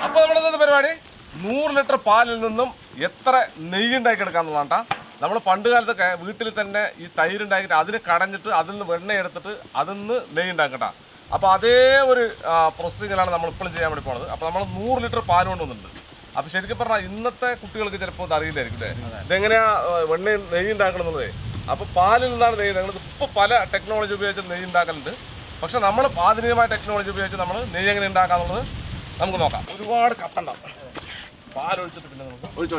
അപ്പോൾ നമ്മളെന്താ പരിപാടി 100 ലിറ്റർ പാലിൽ നിന്നും എത്ര നെയ്യ് ഉണ്ടാക്കിയെടുക്കാന്നുള്ളതാ. നമ്മൾ പണ്ട് കാലത്തൊക്കെ വീട്ടിൽ തന്നെ ഈ തൈര് ഉണ്ടാക്കിയിട്ട് അതിന് കടഞ്ഞിട്ട് അതിൽ നിന്ന് വെണ്ണ എടുത്തിട്ട് അതിൽ നിന്ന് നെയ്യ് ഉണ്ടാക്കട്ടാ. അപ്പോൾ അതേ ഒരു പ്രോസസ്സിങ്ങിലാണ് നമ്മളിപ്പോഴും ചെയ്യാൻ വേണ്ടി പോകുന്നത്. അപ്പോൾ നമ്മൾ 100 ലിറ്റർ പാൽ കൊണ്ടുവന്നിട്ടുണ്ട്. അപ്പോൾ ശരിക്കും പറഞ്ഞാൽ ഇന്നത്തെ കുട്ടികൾക്ക് ചിലപ്പോൾ ഇത് അറിയില്ലായിരിക്കും അല്ലേ, ഇതെങ്ങനെയാണ് വെണ്ണ നെയ്യ് ഉണ്ടാക്കണമെന്നുള്ളത്. അപ്പോൾ പാലിൽ നിന്നാണ് നെയ്യ് ഉണ്ടാക്കുന്നത്. ഇപ്പോൾ പല ടെക്നോളജി ഉപയോഗിച്ച് നെയ്യ് ഉണ്ടാക്കലുണ്ട്. പക്ഷെ നമ്മൾ ആധുനികമായ ടെക്നോളജി ഉപയോഗിച്ച് നമ്മൾ നെയ്യ് എങ്ങനെ ഉണ്ടാക്കാന്നുള്ളത് നമുക്ക് നോക്കാം. ഒരുപാട് കപ്പുണ്ടാവും. പാലൊഴിച്ചിട്ട് പിന്നെ നമുക്ക് ഒഴിച്ചു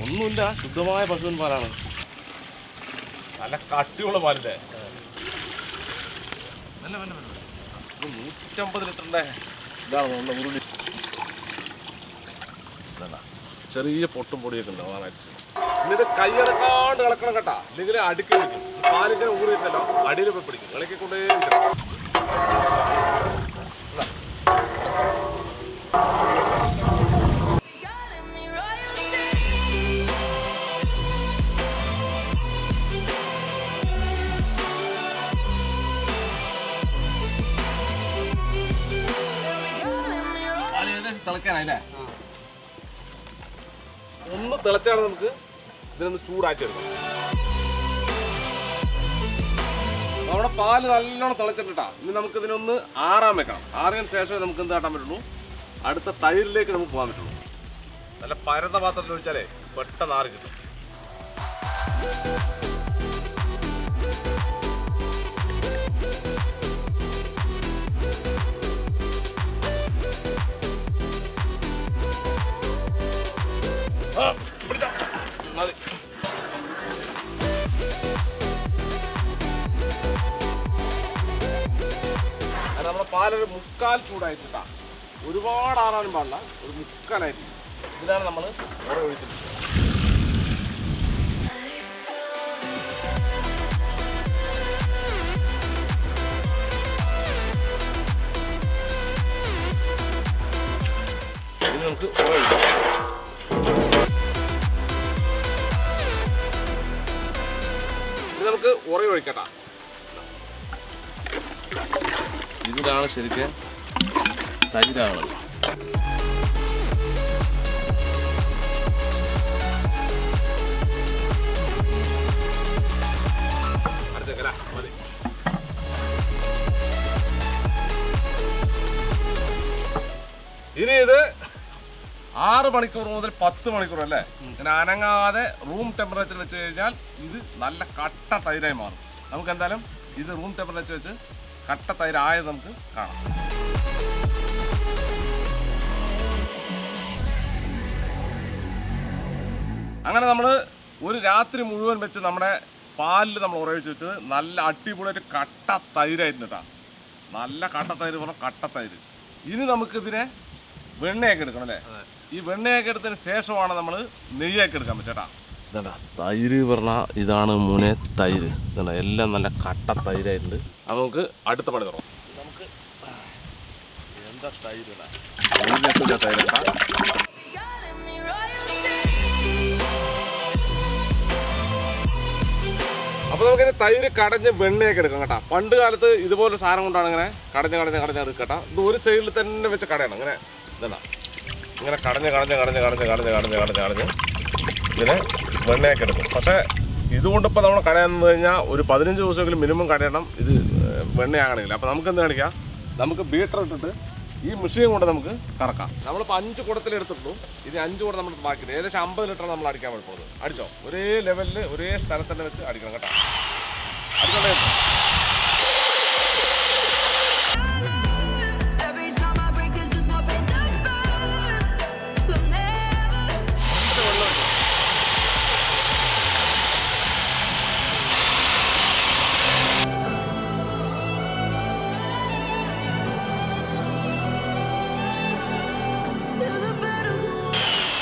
ഒന്നുമില്ല, ശുദ്ധമായ പശുവിൻ പാലാണ്. നല്ല കട്ടിയുള്ള പാലില്ലേ. നല്ല 150 ലിറ്ററിൻ്റെ ഇതാണ് ഉരുളി. ചെറിയ പൊട്ടും പൊടിയൊക്കെ ഉണ്ട്, അതാണ് അരിച്ച്. എന്നിട്ട് കൈയടക്കാണ്ട് ഇളക്കണം കേട്ടാ, ഇല്ലെങ്കിൽ അടുക്കി പിടിക്കും. പാലിങ്ങനെ ഊറിയിട്ടല്ലോ അടിയിൽ പോയി പിടിക്കും. ഇളക്കിക്കൊണ്ടേ തിളക്കാനായില്ലേ. ഒന്ന് തിളച്ചാണ് നമുക്ക് ഇതിനൊന്ന് ചൂടാക്കി എടുക്കണം. നമ്മുടെ പാല് നല്ലോണം തിളച്ചിട്ടാ. ഇനി നമുക്ക് ഇതിനൊന്ന് ആറാൻ വെക്കണം. ആറിയതിന് ശേഷമേ നമുക്ക് എന്ത് കാട്ടാൻ പറ്റുള്ളൂ, അടുത്ത തൈരിലേക്ക് നമുക്ക് പോകാൻ പറ്റുള്ളൂ. നല്ല പരന്ന പാത്രത്തിൽ ഒഴിച്ചാലേ പെട്ടെന്ന് ആറി കിട്ടും. നമ്മുടെ പാലൊരു മുക്കാൽ ചൂടായിട്ടാ, ഒരുപാട് ആറാനും പാടില്ല, ഒരു മുക്കാലായിട്ട്. ഇതിലാണ് നമ്മൾ ഓരോ ഒഴിച്ചിട്ട്. ഇത് നമുക്ക് നമുക്ക് ഉറ ഒഴിക്കട്ടാ. ഇതിലാണ് ശരിക്കും തൈരാണ്. മതി. ഇനി ഇത് 6 മണിക്കൂർ മുതൽ 10 മണിക്കൂർ അല്ലേ, ഇങ്ങനെ അനങ്ങാതെ റൂം ടെമ്പറേച്ചർ വെച്ച് കഴിഞ്ഞാൽ ഇത് നല്ല കട്ട തൈരായി മാറും. നമുക്ക് എന്തായാലും ഇത് റൂം ടെമ്പറേച്ചർ വെച്ച് കട്ട തൈരായത് നമുക്ക് കാണാം. അങ്ങനെ നമ്മൾ ഒരു രാത്രി മുഴുവൻ വെച്ച് നമ്മുടെ പാലിൽ നമ്മൾ ഉറവിച്ച് വെച്ചത് നല്ല അടിപൊളിയായിട്ട് കട്ട തൈരായിരുന്നു കേട്ടോ. നല്ല കട്ട തൈര് പറഞ്ഞാൽ കട്ട തൈര്. ഇനി നമുക്കിതിനെ വെണ്ണയൊക്കെ എടുക്കണം അല്ലേ. ഈ വെണ്ണയൊക്കെ എടുത്തതിന് ശേഷമാണ് നമ്മൾ നെയ്യൊക്കെ എടുക്കാൻ പറ്റേട്ടാ. ഇതാ തൈര് പറഞ്ഞാൽ ഇതാണ് മൂനെ തൈര്. ഇതാ എല്ലാം നല്ല കട്ട തൈരായിട്ടുണ്ട്. അപ്പോൾ നമുക്ക് അടുത്ത പണി തുടങ്ങാം. നമുക്ക് എന്താ തൈര് തൈരട്ടാ. അപ്പോൾ നമുക്കിനി തൈര് കടഞ്ഞ് വെണ്ണയൊക്കെ എടുക്കാം കേട്ടോ. പണ്ട് കാലത്ത് ഇതുപോലൊരു സാധനം കൊണ്ടാണ് ഇങ്ങനെ കടഞ്ഞ് എടുക്കട്ടാ. ഇത് ഒരു സൈഡിൽ തന്നെ വെച്ച് കടയണം. ഇങ്ങനെ ഇതാ ഇങ്ങനെ കടഞ്ഞ് ഇങ്ങനെ വെണ്ണയൊക്കെ എടുക്കും. പക്ഷേ ഇതുകൊണ്ടിപ്പോൾ നമ്മൾ കടയാന്ന് കഴിഞ്ഞാൽ ഒരു 15 ദിവസമെങ്കിലും മിനിമം കടയണം ഇത് വെണ്ണയാകണമെങ്കിൽ. അപ്പോൾ നമുക്ക് എന്ത് കാണിക്കാം, നമുക്ക് ബീറ്റർ ഇട്ടിട്ട് ഈ മെഷീൻ കൊണ്ട് നമുക്ക് കറക്കാം. നമ്മളിപ്പോൾ 5 കുടത്തിലെടുത്തിട്ടു. ഇനി 5 കുടം നമ്മൾ ബാക്കിയിട്ട് ഏകദേശം 50 ലിറ്റർ നമ്മൾ അടിക്കാൻ വേണ്ടി പോകുന്നത്. അടിച്ചോ, ഒരേ ലെവലിൽ ഒരേ സ്ഥലത്ത് തന്നെ വെച്ച് അടിക്കണം കേട്ടോ. അടിക്കണ്ടേ.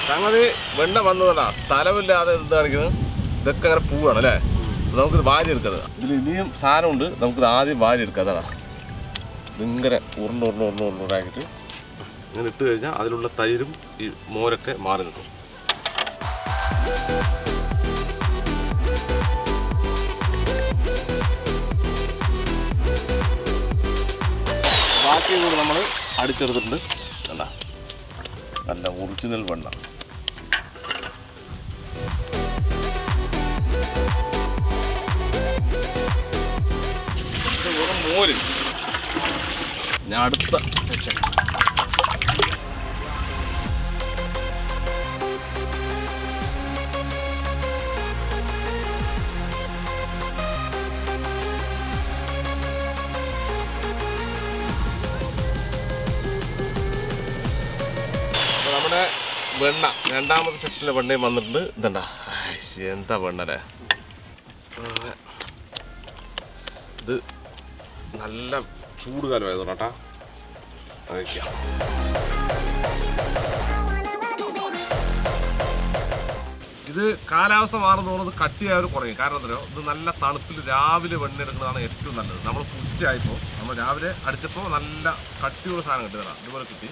സംഗതി വെണ്ണ വന്നതാ, സ്ഥലമില്ലാതെ എന്ത് കാണിക്കുന്നത്, ഇതൊക്കെ അങ്ങനെ പൂവാണ് അല്ലേ. നമുക്കിത് വാരി എടുക്കുന്നത്. ഇതിൽ ഇനിയും സാധനമുണ്ട്, നമുക്കിത് ആദ്യം വാരി എടുക്കാം. അതാണ് ഇതിങ്ങനെ ഉരുണ്ടാക്കിയിട്ട് ഇങ്ങനെ ഇട്ട് കഴിഞ്ഞാൽ അതിലുള്ള തൈരും ഈ മോരൊക്കെ മാറി നിൽക്കും. ബാക്കി കൂടി നമ്മൾ അടിച്ചെടുത്തിട്ടുണ്ട്. കണ്ടാ നല്ല ഒറിജിനൽ വെണ്ണ. മോര്. ഞാൻ അടുത്ത സെക്ഷൻ നമ്മുടെ വെണ്ണ രണ്ടാമത്തെ സെക്ഷനിലെ വെണ്ണയും വന്നിട്ടുണ്ട്. ഇതണ്ട എന്താ വെണ്ണല്ലേ, ഇത് നല്ല ചൂട് കാലമായതുകൊണ്ട് കേട്ടാ കഴിക്കാം. ഇത് കാലാവസ്ഥ മാറുന്ന തോന്നുന്നത് കട്ടിയായാലും കുറയും. കാരണം എന്തോ ഇത് നല്ല തണുപ്പിൽ രാവിലെ വെണ്ണ എടുക്കുന്നതാണ് ഏറ്റവും നല്ലത്. നമ്മൾ ഉച്ചയായപ്പോൾ നമ്മൾ രാവിലെ അടിച്ചപ്പോൾ നല്ല കട്ടിയുള്ള സാധനം കിട്ടിയതാണ്, ഇതുപോലെ കിട്ടി.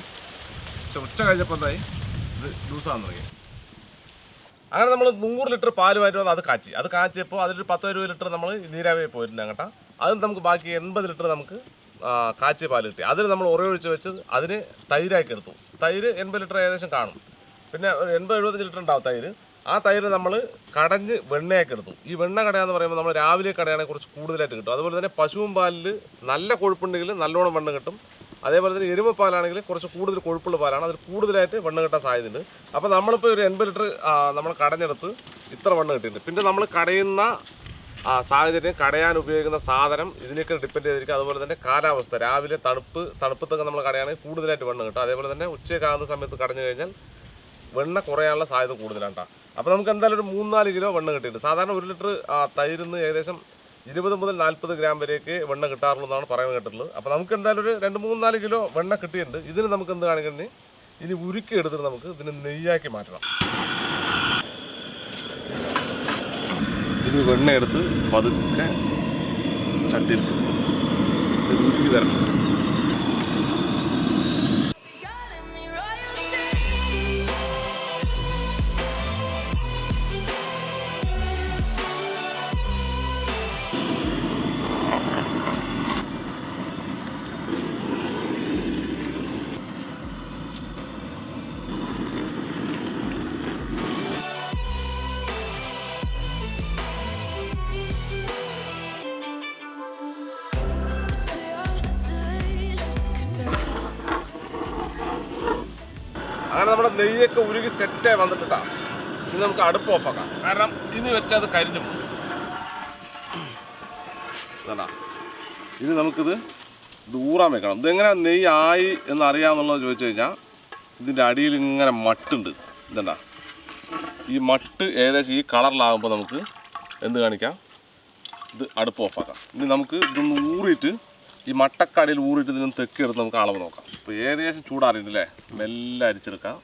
പക്ഷെ ഉച്ച കഴിഞ്ഞപ്പോൾ എന്തായി, ഇത് ലൂസാകാൻ തുടങ്ങി. അങ്ങനെ നമ്മൾ 100 ലിറ്റർ പാലുമായിട്ട് വന്ന് അത് കാച്ചിയപ്പോൾ അതിലൊരു 10-20 ലിറ്റർ നമ്മൾ നീരാവി പോയിട്ടുണ്ട് കേട്ടോ. അതിന് നമുക്ക് ബാക്കി 80 ലിറ്റർ നമുക്ക് കാച്ചിയ പാൽ കിട്ടി. അതിൽ നമ്മൾ ഉറയൊഴിച്ച് വെച്ച് അതിന് തൈരാക്കി എടുത്തു. തൈര് 80 ലിറ്റർ ഏകദേശം കാണും. പിന്നെ 80-75 ലിറ്റർ ഉണ്ടാവും തൈര്. ആ തൈര് നമ്മൾ കടഞ്ഞ് വെണ്ണയാക്കി എടുത്തു. ഈ വെണ്ണ കടയാന്ന് പറയുമ്പോൾ നമ്മൾ രാവിലെ കടയാണെങ്കിൽ കുറച്ച് കൂടുതലായിട്ട് കിട്ടും. അതുപോലെ തന്നെ പശുവും പാലിൽ നല്ല കൊഴുപ്പുണ്ടെങ്കിൽ നല്ലോണം വെണ്ണ കിട്ടും. അതേപോലെ തന്നെ എരുമ പാലാണെങ്കിൽ കുറച്ച് കൂടുതൽ കൊഴുപ്പുള്ള പാലാണ്, അതിൽ കൂടുതലായിട്ട് വെണ്ണ കിട്ടാൻ സാധ്യതയുണ്ട്. അപ്പോൾ നമ്മളിപ്പോൾ ഒരു 80 ലിറ്റർ നമ്മൾ കടഞ്ഞെടുത്ത് ഇത്ര വെണ്ണ കിട്ടിയിട്ടുണ്ട്. പിന്നെ നമ്മൾ കടയുന്ന സാഹചര്യം, കടയാൻ ഉപയോഗിക്കുന്ന സാധനം ഇതിനൊക്കെ ഡിപ്പെൻഡ് ചെയ്തിരിക്കും. അതുപോലെ തന്നെ കാലാവസ്ഥ, രാവിലെ തണുപ്പത്തൊക്കെ നമ്മൾ കടയാണെങ്കിൽ കൂടുതലായിട്ട് വെണ്ണ കിട്ടും. അതേപോലെ തന്നെ ഉച്ചയ്ക്കാകുന്ന സമയത്ത് കടഞ്ഞു കഴിഞ്ഞാൽ വെണ്ണ കുറയാനുള്ള സാധ്യത കൂടുതലാണ് കേട്ടോ. അപ്പോൾ നമുക്ക് എന്തായാലും ഒരു 3-4 കിലോ വെണ്ണ കിട്ടിയിട്ടുണ്ട്. സാധാരണ 1 ലിറ്റർ തൈരിന്ന് ഏകദേശം 20 മുതൽ 40 ഗ്രാം വരെയൊക്കെ വെണ്ണ കിട്ടാറുള്ളൂ എന്നാണ് പറയുന്നത് കേട്ടിട്ടുള്ളത്. അപ്പോൾ നമുക്ക് എന്തായാലും ഒരു 2-3-4 കിലോ വെണ്ണ കിട്ടിയിട്ടുണ്ട്. ഇതിന് നമുക്ക് എന്ത് കാണിക്കണ്ടേ, ഇനി ഉരുക്കി എടുത്തിട്ട് നമുക്ക് ഇതിന് നെയ്യാക്കി മാറ്റണം. ഇനി വെണ്ണ എടുത്ത് പതുക്കെ ചട്ടിയിൽ ഇത് ഉരുക്കി തരണം. അങ്ങനെ നമ്മുടെ നെയ്യൊക്കെ ഉരുകി സെറ്റായി വന്നിട്ടാ. ഇനി നമുക്ക് അടുപ്പ് ഓഫാക്കാം, കാരണം ഇനി വെച്ചാൽ അത് കരിഞ്ഞു പോകും. അതാ ഇനി നമുക്കിത് ഊറാൻ വെക്കണം. ഇതെങ്ങനെ നെയ്യ് ആയി എന്നറിയാമെന്നുള്ളത് ചോദിച്ചു കഴിഞ്ഞാൽ ഇതിൻ്റെ അടിയിൽ ഇങ്ങനെ മട്ടുണ്ട്. ഇതെന്താ ഈ മട്ട് ഏകദേശം ഈ കളറിലാകുമ്പോൾ നമുക്ക് എന്ത് കാണിക്കാം, ഇത് അടുപ്പ് ഓഫാക്കാം. ഇനി നമുക്ക് ഇതൊന്ന് ഊറിയിട്ട് ഈ മട്ടക്കടിയിൽ ഊറിയിട്ട് ഇതിനൊന്ന് തെക്കിയെടുത്ത് നമുക്ക് അളവ് നോക്കാം. ഇപ്പോൾ ഏകദേശം ചൂടാറിയിട്ടില്ലേ, മെല്ലെ അരിച്ചെടുക്കാം.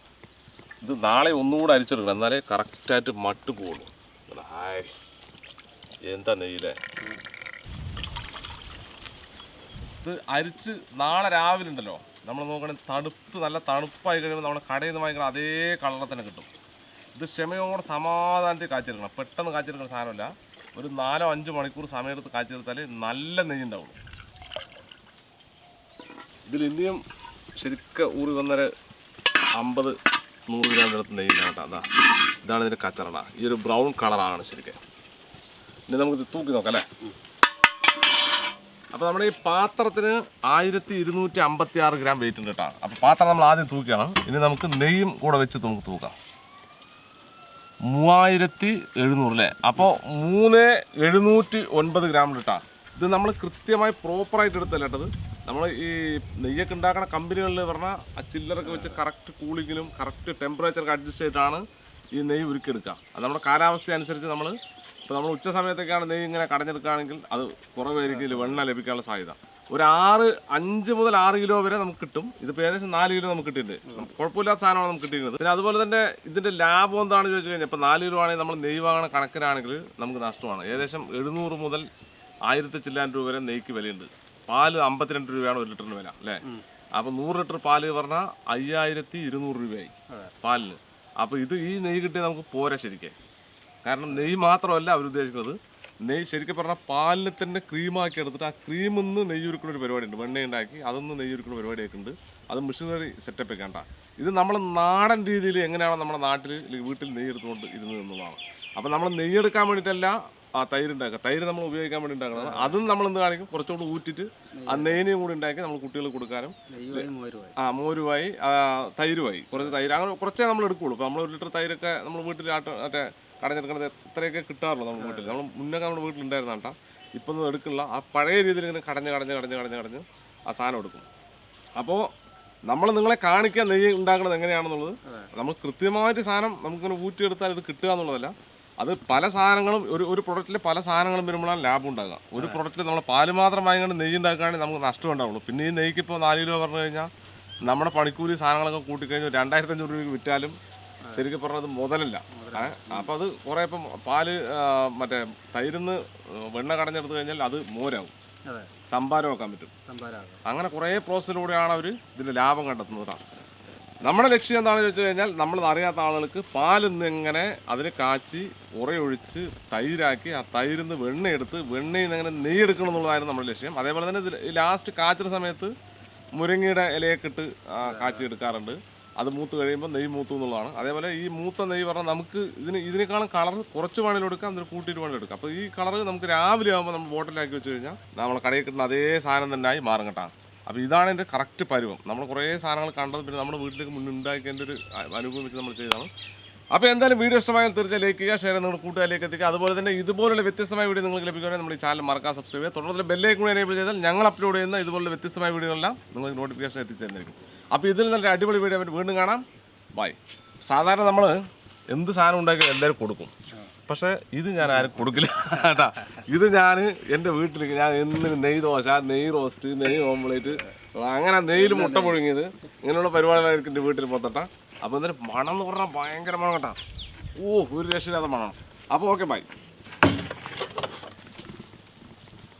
ഇത് നാളെ ഒന്നുകൂടെ അരിച്ചെടുക്കണം, എന്നാലേ കറക്റ്റായിട്ട് മട്ട് പോകുള്ളൂ. എന്താ നെയ്യില്ലേ, ഇത് അരിച്ച് നാളെ രാവിലെ ഉണ്ടല്ലോ നമ്മൾ നോക്കണമെങ്കിൽ നല്ല തണുപ്പായി കഴിയുമ്പോൾ നമ്മുടെ കടയിൽ നിന്ന് വാങ്ങിക്കണം അതേ കളറിൽ തന്നെ കിട്ടും. ഇത് ക്ഷമയോടെ സമാധാനത്തിൽ കാച്ചെടുക്കണം. പെട്ടെന്ന് കാച്ചെടുക്കുന്ന സാധനമല്ല, ഒരു 4-5 മണിക്കൂർ സമയമെടുത്ത് കാച്ചെടുത്താൽ നല്ല നെയ്യ് ഉണ്ടാവുള്ളൂ. ഇതിൽ ഇനിയും ശരിക്കും ഊറി വന്നൊരു 50-100 ഗ്രാം എടുത്ത് നെയ്യ് കേട്ടോ. അതാ ഇതാണ് ഇതിൻ്റെ കച്ചറട. ഈ ഒരു ബ്രൗൺ കളറാണ് ശരിക്കും. ഇനി നമുക്കിത് തൂക്കി നോക്കാം അല്ലേ. അപ്പോൾ നമ്മുടെ ഈ പാത്രത്തിന് 1256 ഗ്രാം വെയിറ്റ് ഉണ്ട് കേട്ടോ. അപ്പോൾ പാത്രം നമ്മൾ ആദ്യം തൂക്കിയാണ്. ഇനി നമുക്ക് നെയ്യും കൂടെ വെച്ച് നമുക്ക് തൂക്കാം. 3700 അല്ലേ. അപ്പോൾ 3709 ഗ്രാം കേട്ടോ. ഇത് നമ്മൾ കൃത്യമായി പ്രോപ്പറായിട്ട് എടുത്തല്ല കേട്ടത്. നമ്മൾ ഈ നെയ്യൊക്കെ ഉണ്ടാക്കുന്ന കമ്പനികളിൽ പറഞ്ഞാൽ ആ ചില്ലറൊക്കെ വെച്ച് കറക്റ്റ് കൂളിങ്ങിലും കറക്റ്റ് ടെമ്പറേച്ചറൊക്കെ അഡ്ജസ്റ്റ് ചെയ്തിട്ടാണ് ഈ നെയ്യ് ഉരുക്കിയെടുക്കുക. അത് നമ്മുടെ കാലാവസ്ഥ അനുസരിച്ച് നമ്മൾ ഉച്ച സമയത്തൊക്കെയാണ് നെയ്യ് ഇങ്ങനെ കടഞ്ഞെടുക്കുകയാണെങ്കിൽ അത് കുറവായിരിക്കും വെണ്ണ ലഭിക്കാനുള്ള സാധ്യത. ഒരു 5 മുതൽ 6 കിലോ വരെ നമുക്ക് കിട്ടും. ഇതിപ്പോൾ ഏകദേശം 4 കിലോ നമുക്ക് കിട്ടിയിട്ടുണ്ട്. കുഴപ്പമില്ലാത്ത സാധനമാണ് നമുക്ക് കിട്ടിയിരുന്നത്. പിന്നെ അതുപോലെ തന്നെ ഇതിൻ്റെ ലാഭം എന്താണെന്ന് ചോദിച്ചു കഴിഞ്ഞാൽ ഇപ്പോൾ 4 കിലോ ആണെങ്കിൽ നമ്മൾ നെയ്യ് വാങ്ങണ കണക്കിനാണെങ്കിൽ നമുക്ക് നഷ്ടമാണ്. ഏകദേശം 700 മുതൽ 1000 ചില്ലാൻ രൂപ വരെ നെയ്ക്ക് വിലയുണ്ട്. പാല് 52 രൂപയാണ് 1 ലിറ്ററിന് വില അല്ലേ. അപ്പോൾ 100 ലിറ്റർ പാല് പറഞ്ഞാൽ 5200 രൂപയായി പാലിന്. അപ്പോൾ ഈ നെയ്യ് കിട്ടിയാൽ നമുക്ക് പോരാ ശരിക്കും. കാരണം നെയ്യ് മാത്രമല്ല അവർ ഉദ്ദേശിക്കുന്നത്, നെയ്യ് ശരിക്കും പറഞ്ഞാൽ പാലിനെ തന്നെ ക്രീമാക്കി എടുത്തിട്ട് ആ ക്രീമിൽ നിന്ന് നെയ്യുരുക്കുന്ന ഒരു പരിപാടി ഉണ്ട്. വെണ്ണ ഉണ്ടാക്കി അതൊന്ന് നെയ്യുരുക്കുന്ന പരിപാടിയൊക്കെ ഉണ്ട്. അത് മെഷീനറി സെറ്റപ്പ് ഒക്കെ ഉണ്ടാ. ഇത് നമ്മൾ നാടൻ രീതിയിൽ എങ്ങനെയാണോ നമ്മുടെ നാട്ടിൽ വീട്ടിൽ നെയ്യെടുത്തുകൊണ്ട് ഇരുന്നത് എന്നുള്ളതാണ്. അപ്പം നമ്മൾ നെയ്യെടുക്കാൻ വേണ്ടിയിട്ടല്ല ആ തൈര് ഉണ്ടാക്കുക. തൈര് നമ്മൾ ഉപയോഗിക്കാൻ വേണ്ടി ഉണ്ടാക്കുന്നത്. അതും നമ്മൾ എന്ത് കാണിക്കും, കുറച്ചുകൂടി ഊറ്റിട്ട് ആ നെയ്നെയും കൂടി ഉണ്ടാക്കി നമ്മൾ കുട്ടികൾക്ക് കൊടുക്കാനും മോരുമായി തൈരുമായി കുറച്ച് തൈര് അങ്ങനെ കുറച്ചേ നമ്മൾ എടുക്കുകയുള്ളൂ. ഇപ്പോൾ നമ്മൾ 1 ലിറ്റർ തൈരൊക്കെ നമ്മൾ വീട്ടിൽ മറ്റേ കടഞ്ഞെടുക്കുന്നത് എത്രയൊക്കെ കിട്ടാറുള്ളൂ നമ്മുടെ വീട്ടിൽ. നമ്മൾ മുന്നേ നമ്മുടെ വീട്ടിലുണ്ടായിരുന്ന കേട്ടോ. ഇപ്പം ഒന്നും എടുക്കില്ല. ആ പഴയ രീതിയിൽ ഇങ്ങനെ കടഞ്ഞ് ആ സാധനം എടുക്കും. അപ്പോൾ നമ്മൾ നിങ്ങളെ കാണിക്കാൻ നെയ്യ് ഉണ്ടാക്കുന്നത് എങ്ങനെയാണെന്നുള്ളത് നമ്മൾ കൃത്യമായിട്ട് സാധനം നമുക്കിങ്ങനെ ഊറ്റിയെടുത്താൽ ഇത് കിട്ടുക എന്നുള്ളതല്ല. അത് പല സാധനങ്ങളും ഒരു പ്രൊഡക്റ്റിൽ പല സാധനങ്ങളും വരുമ്പോഴാണ് ലാഭം ഉണ്ടാകുക. ഒരു പ്രൊഡക്റ്റിൽ നമ്മൾ പാല് മാത്രം വാങ്ങിക്കൊണ്ട് നെയ്യ് ഉണ്ടാക്കുകയാണെങ്കിൽ നമുക്ക് നഷ്ടം ഉണ്ടാവുള്ളൂ. പിന്നെ ഈ നെയ്യ്ക്ക് ഇപ്പോൾ 4 കിലോ പറഞ്ഞു കഴിഞ്ഞാൽ നമ്മുടെ പണിക്കൂലി സാധനങ്ങളൊക്കെ കൂട്ടിക്കഴിഞ്ഞാൽ 2500 രൂപയ്ക്ക് വിറ്റാലും ശരിക്കും പറഞ്ഞത് മുതലല്ല. അപ്പോൾ അത് കുറേ ഇപ്പം പാല് മറ്റേ തൈരിന്ന് വെണ്ണ കടഞ്ഞെടുത്ത് കഴിഞ്ഞാൽ അത് മോരാവും, സംഭാരം വെക്കാൻ പറ്റും. അങ്ങനെ കുറേ പ്രോസസ്സിലൂടെയാണ് അവർ ഇതിൻ്റെ ലാഭം കണ്ടെത്തുന്നത്. നമ്മുടെ ലക്ഷ്യം എന്താണെന്ന് വെച്ച് കഴിഞ്ഞാൽ നമ്മൾ അറിയാത്ത ആളുകൾക്ക് പാലിന്ന് എങ്ങനെ അതിനെ കാച്ചി ഉറയൊഴിച്ച് തൈരാക്കി ആ തൈരിൽ നിന്ന് വെണ്ണയെടുത്ത് വെണ്ണയിൽ നിന്ന് എങ്ങനെ നെയ്യെടുക്കണം എന്നുള്ളതായിരുന്നു നമ്മുടെ ലക്ഷ്യം. അതേപോലെ തന്നെ ലാസ്റ്റ് കാച്ചുന്ന സമയത്ത് മുരിങ്ങയുടെ ഇലയൊക്കെ ഇട്ട് കാച്ചി എടുക്കാറുണ്ട്. അത് മൂത്ത് കഴിയുമ്പോൾ നെയ്യ് മൂത്തു എന്നുള്ളതാണ്. അതേപോലെ ഈ മൂത്ത നെയ്യ് പറഞ്ഞാൽ നമുക്ക് ഇതിനേക്കാളും കളർ കുറച്ച് വേണമെങ്കിലും എടുക്കാം, അതിന് കൂട്ടിയിട്ട് വേണമെങ്കിലും എടുക്കാം. അപ്പോൾ ഈ കളർ നമുക്ക് രാവിലെ ആകുമ്പോൾ നമ്മൾ ബോട്ടിലാക്കി വെച്ച് കഴിഞ്ഞാൽ നമ്മൾ കടയിൽ കിട്ടുന്ന അതേ സാധനം തന്നെ ആയി മാറും കേട്ടോ. അപ്പോൾ ഇതാണ് എൻ്റെ കറക്റ്റ് പരുവം. നമ്മൾ കുറേ സാധനങ്ങൾ കണ്ടത് പിന്നെ നമ്മുടെ വീട്ടിലേക്ക് മുന്നുണ്ടാക്കിയതിൻ്റെ ഒരു അനുഭവം വെച്ച് നമ്മൾ ചെയ്തതാണ്. അപ്പോൾ എന്തായാലും വീഡിയോ ഇഷ്ടമായാൽ തീർച്ചയായും ലൈക്ക് ചെയ്യുക, ഷെയർ നിങ്ങളുടെ കൂട്ടുകാരിലേക്ക് എത്തിക്കുക. അതുപോലെ തന്നെ ഇതുപോലുള്ള വ്യത്യസ്തമായ വീഡിയോ നിങ്ങൾക്ക് ലഭിക്കുകയാണെങ്കിൽ നമ്മുടെ ഈ ചാനൽ മറക്കാൻ സബ്സ്ക്രൈബ് ചെയ്യുക. തുടർന്ന് ബെല്ലൈക്കൺ കൂടി എനേബിൾ ചെയ്താൽ ഞങ്ങൾ അപ്ലോഡ് ചെയ്യുന്ന ഇതുപോലുള്ള വ്യത്യസ്തമായ വീഡിയോകളെല്ലാം നിങ്ങൾക്ക് നോട്ടിഫിക്കേഷൻ എത്തിച്ചേർന്നിരിക്കും. അപ്പോൾ ഇതിൽ നല്ല അടിപൊളി വീഡിയോ വീണ്ടും കാണാം. ബൈ. സാധാരണ നമ്മൾ എന്ത് സാധനം ഉണ്ടാക്കി എല്ലാവരും കൊടുക്കും, പക്ഷേ ഇത് ഞാൻ ആരും കൊടുക്കില്ല കേട്ടാ. ഇത് ഞാൻ എൻ്റെ വീട്ടിലേക്ക് ഞാൻ എന്തിന് നെയ്യ് ദോശ, നെയ്യ് റോസ്റ്റ്, നെയ്യ് ഓംപ്ലേറ്റ്, അങ്ങനെ നെയ്യിൽ മുട്ട പുഴുങ്ങിയത് ഇങ്ങനെയുള്ള പരിപാടികളായിരിക്കും എൻ്റെ വീട്ടിൽ മൊത്തട്ട. അപ്പോൾ എന്നിട്ട് മണം എന്ന് പറഞ്ഞാൽ ഭയങ്കര മണം കേട്ടാ. ഒരു രക്ഷയില്ലാത്ത മണം. അപ്പോൾ ഓക്കെ ബൈ.